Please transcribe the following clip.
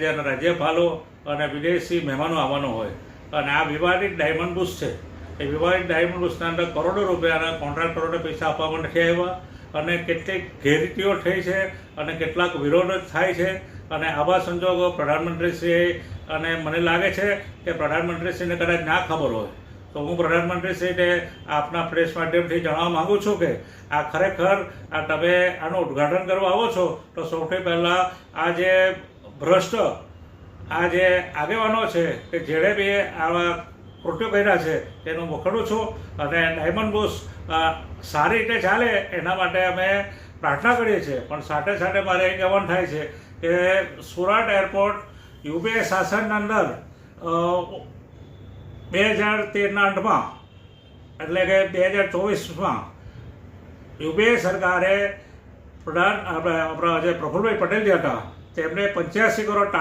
રાજ્યપાલો અને વિદેશી મહેમાનો આવવાનો હોય અને આ વિવાદિત ડાયમંડ બુશ છે. એ વિવાદિત ડાયમંડ બુશના અંદર કરોડો રૂપિયાના કોન્ટ્રાક્ટરોને પૈસા આપવામાં નથી આવ્યા અને કેટલીક ગેરરીતિઓ થઈ છે અને કેટલાક વિરોધ થાય છે. અને આવા સંજોગો પ્રધાનમંત્રીશ્રી અને મને લાગે છે કે પ્રધાનમંત્રીશ્રીને કદાચ ના ખબર હોય તો હું પ્રધાનમંત્રીશ્રીને આપના પ્રેસ માધ્યમથી જણાવવા માગું છું કે આ ખરેખર તમે આનું ઉદ્ઘાટન કરવા આવો છો તો સૌથી પહેલાં આ જે ભ્રષ્ટ આ જે આગેવાનો છે કે જેણે બી આવા કૃત્યો કર્યા છે તેનું વખોડું છું અને ડાયમંડ બુશ સારી રીતે ચાલે એના માટે અમે પ્રાર્થના કરીએ છીએ. પણ સાથે સાથે મારે એ કહેવાનું થાય છે કે સુરત એરપોર્ટ યુપીએ શાસનના અંદર 2013ના અંતમાં એટલે કે 2024માં યુપીએ સરકારે આપણા જે પ્રફુલભાઈ પટેલ જે હતા તેમને 85 કરોડ